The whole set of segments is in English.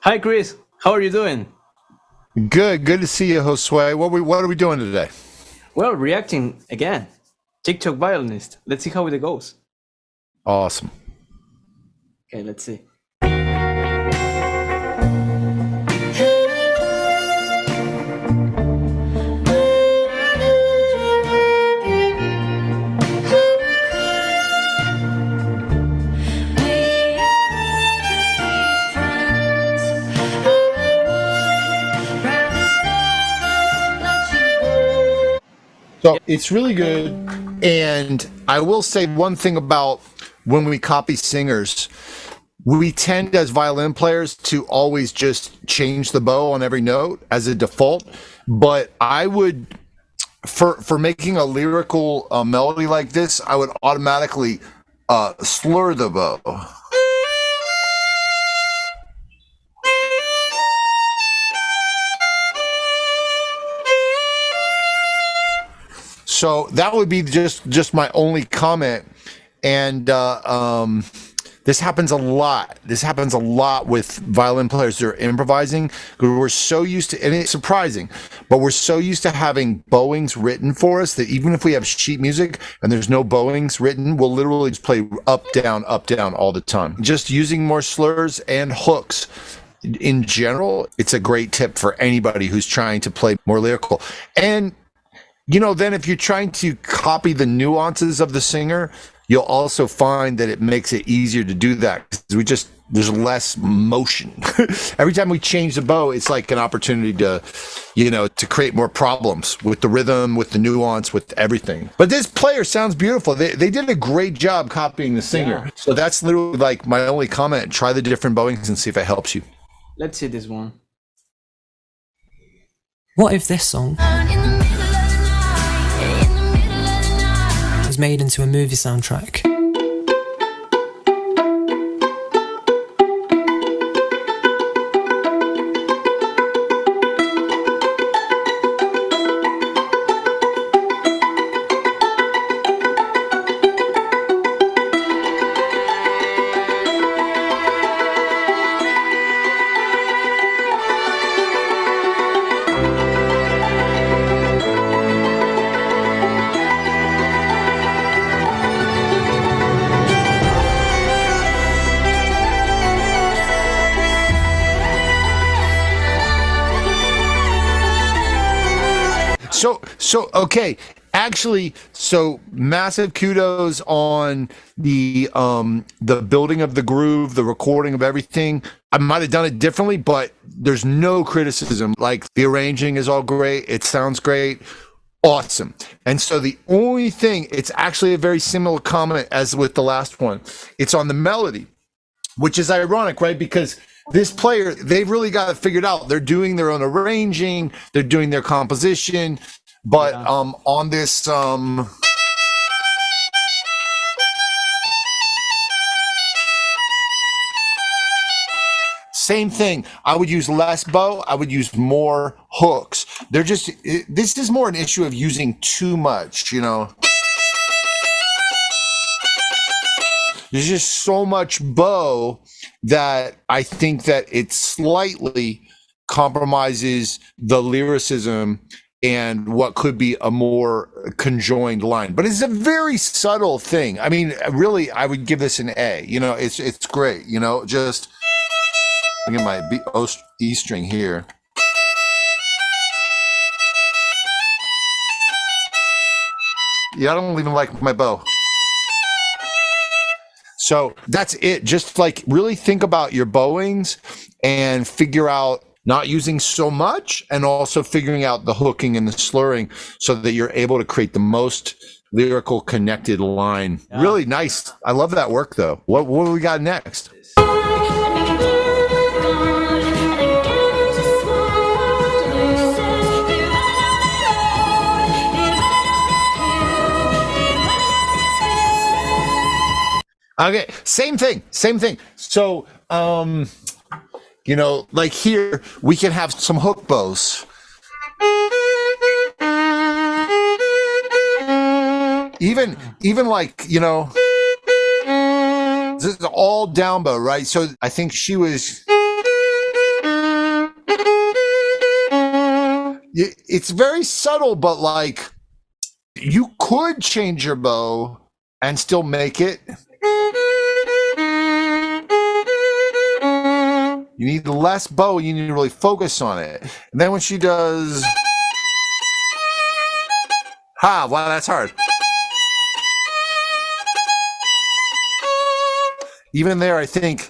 Hi, Chris. How are you doing? Good to see you, Josue. What are we doing today? Well, reacting again. TikTok violinist. Let's see how it goes. Awesome. Okay, let's see. So Yep. it's really good. And I will say one thing about when we copy singers, we tend as violin players to always just change the bow on every note as a default. But I would, for making a lyrical melody like this, I would automatically slur the bow. So that would be just my only comment. And this happens a lot. This happens a lot with violin players that are improvising because we're so used to, and it's surprising, but we're so used to having bowings written for us that even if we have sheet music and there's no bowings written, we'll literally just play up, down all the time. Just using more slurs and hooks in general, it's a great tip for anybody who's trying to play more lyrical. And then if you're trying to copy the nuances of the singer, you'll also find that it makes it easier to do that because there's less motion. Every time we change the bow, it's like an opportunity to create more problems with the rhythm, with the nuance, with everything. But this player sounds beautiful. They did a great job copying the singer. Yeah. So that's literally like my only comment. Try the different bowings and see if it helps you. Let's see this one. What if this song was made into a movie soundtrack? So okay. Actually, so massive kudos on the building of the groove, the recording of everything. I might have done it differently, but there's no criticism. Like the arranging is all great. It sounds great. Awesome. And so the only thing, it's actually a very similar comment as with the last one. It's on the melody, which is ironic, right? Because this player, they've really got it figured out. They're doing their own arranging, they're doing their composition, but Yeah. on this same thing. I would use less bow. I would use more hooks. This is more an issue of using too much. There's just so much bow that I think that it slightly compromises the lyricism and what could be a more conjoined line. But it's a very subtle thing. I mean, really, I would give this an A. It's great. Just look at my E string here. Yeah, I don't even like my bow. So that's it. Just like really think about your bowings and figure out not using so much and also figuring out the hooking and the slurring so that you're able to create the most lyrical connected line. Yeah. Really nice. I love that work though. What do we got next? Okay, same thing. So, like here, we can have some hook bows. Even like, this is all down bow, right? So I think she was it's very subtle, but like you could change your bow and still make it. You need less bow. You need to really focus on it. And then when she does, wow, that's hard. Even there, I think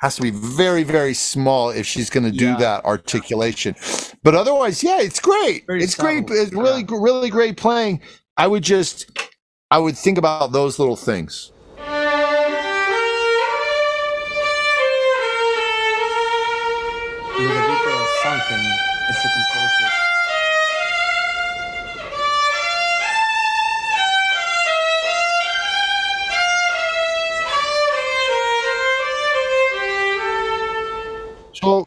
has to be very, very small if she's going to do that articulation. But otherwise, yeah, it's great. It's great. It's really, really great playing. I would think about those little things. Ludovico Sunken is the composer. So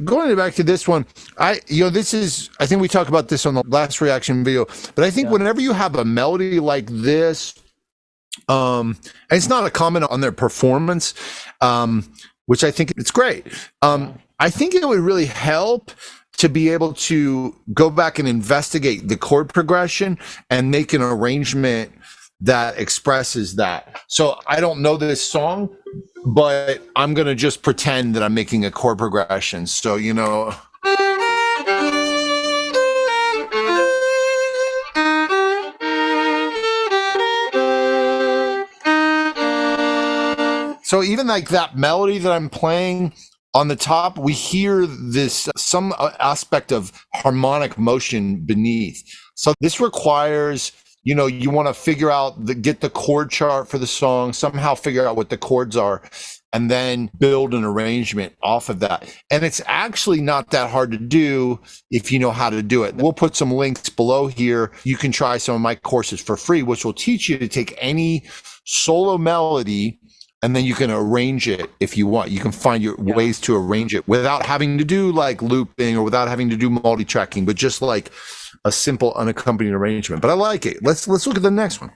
going back to this one, I think we talked about this on the last reaction video, but I think whenever you have a melody like this, and it's not a comment on their performance, which I think it's great. I think it would really help to be able to go back and investigate the chord progression and make an arrangement that expresses that. So I don't know this song, but I'm going to just pretend that I'm making a chord progression. So, you know. So even like that melody that I'm playing on the top, we hear this, some aspect of harmonic motion beneath. So this requires, you know, you want to figure out get the chord chart for the song, somehow figure out what the chords are, and then build an arrangement off of that. And it's actually not that hard to do if you know how to do it. We'll put some links below here. You can try some of my courses for free, which will teach you to take any solo melody and then you can arrange it if you want. You can find your ways to arrange it without having to do like looping or without having to do multi-tracking, but just like a simple unaccompanied arrangement. But I like it. Let's look at the next one.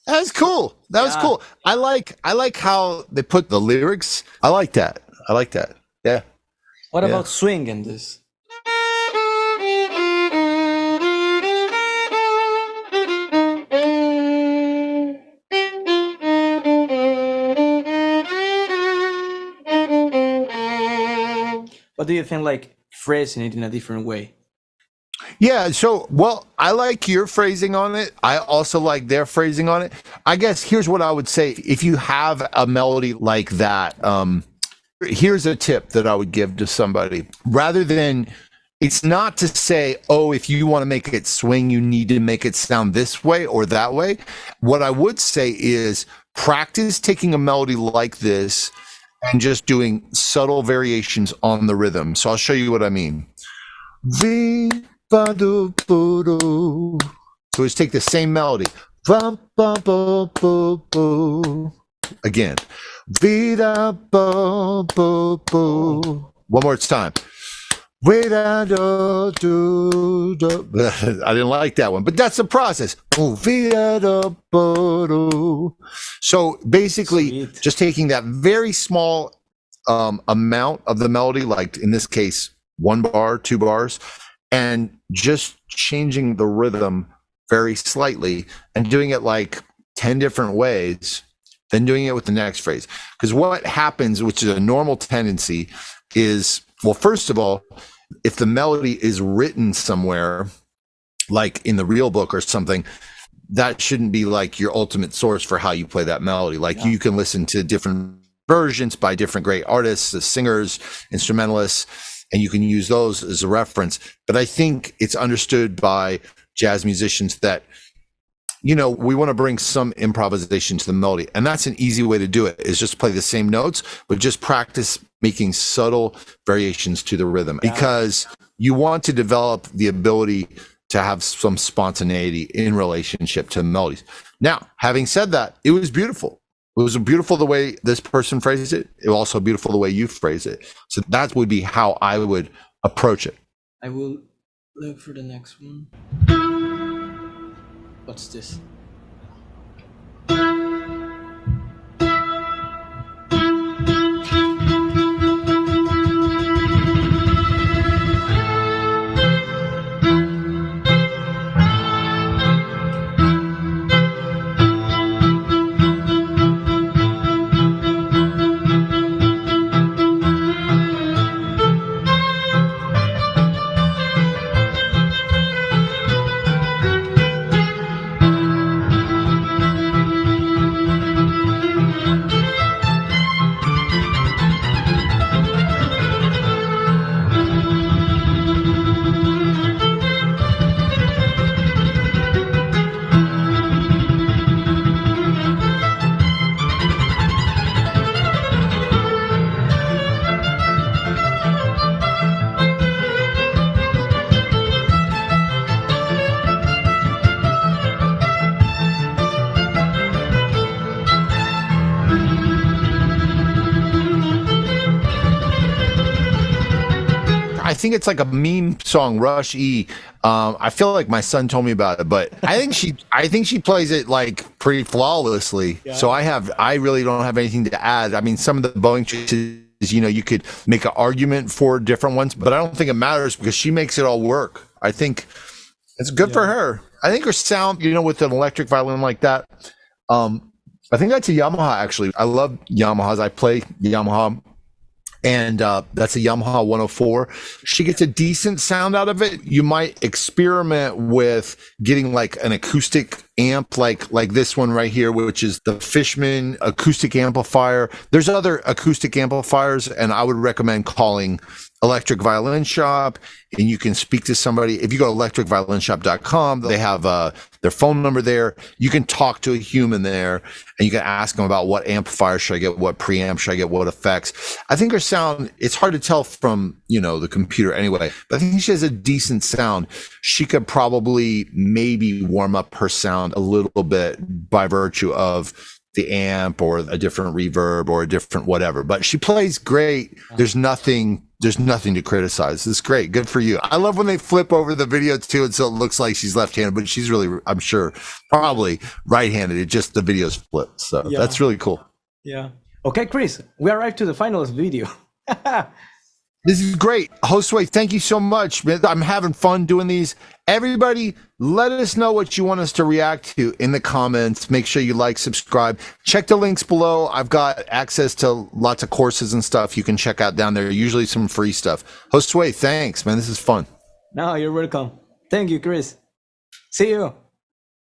That was cool. That was cool. I like how they put the lyrics. I like that. Yeah. What about swing in this? What do you think, like phrasing it in a different way? Yeah, so, well, I like your phrasing on it. I also like their phrasing on it. I guess here's what I would say. If you have a melody like that, here's a tip that I would give to somebody. Rather than, it's not to say, oh, if you want to make it swing, you need to make it sound this way or that way. What I would say is practice taking a melody like this and just doing subtle variations on the rhythm. So I'll show you what I mean. So let's take the same melody. Again. One more time. I didn't like that one, but that's the process. So basically, just taking that very small amount of the melody, like in this case, 1 bar, 2 bars, and just changing the rhythm very slightly and doing it like 10 different ways, then doing it with the next phrase. Because what happens, which is a normal tendency, is, well, first of all, if the melody is written somewhere, like in the real book or something, that shouldn't be like your ultimate source for how you play that melody. Like you can listen to different versions by different great artists, the singers, instrumentalists, and you can use those as a reference. But I think it's understood by jazz musicians that, you know, we want to bring some improvisation to the melody. And that's an easy way to do it, is just play the same notes, but just practice making subtle variations to the rhythm, because you want to develop the ability to have some spontaneity in relationship to melodies. Now, having said that, it was beautiful. It was beautiful the way this person phrased it. It was also beautiful the way you phrase it. So that would be how I would approach it. I will look for the next one. What's this? I think it's like a meme song, Rush E. I feel like my son told me about it, but I think she plays it like pretty flawlessly. Yeah. So I really don't have anything to add. I mean, some of the bowing choices, you could make an argument for different ones, but I don't think it matters because she makes it all work. I think it's good for her. I think her sound, with an electric violin like that, I think that's a Yamaha actually. I love Yamahas. I play Yamaha. And that's a Yamaha 104. She gets a decent sound out of it. You might experiment with getting like an acoustic amp like this one right here, which is the Fishman acoustic amplifier. There's other acoustic amplifiers, and I would recommend calling Electric Violin Shop, and you can speak to somebody. If you go to electricviolinshop.com, they have their phone number there. You can talk to a human there, and you can ask them about what amplifier should I get, what preamp should I get, what effects. I think her sound, it's hard to tell from, the computer anyway, but I think she has a decent sound. She could probably maybe warm up her sound a little bit by virtue of the amp or a different reverb or a different whatever, but she plays great. There's nothing to criticize. It's great. Good for you. I love when they flip over the video too, and so it looks like she's left-handed, but she's really, I'm sure, probably right-handed. It just the video's flipped. So that's really cool. Yeah. Okay, Chris, we arrived to the final of the video. This is great. Josue, thank you so much. I'm having fun doing these. Everybody, let us know what you want us to react to in the comments. Make sure you like, subscribe. Check the links below. I've got access to lots of courses and stuff you can check out down there. Usually some free stuff. Josue, thanks, man. This is fun. No, you're welcome. Thank you, Chris. See you.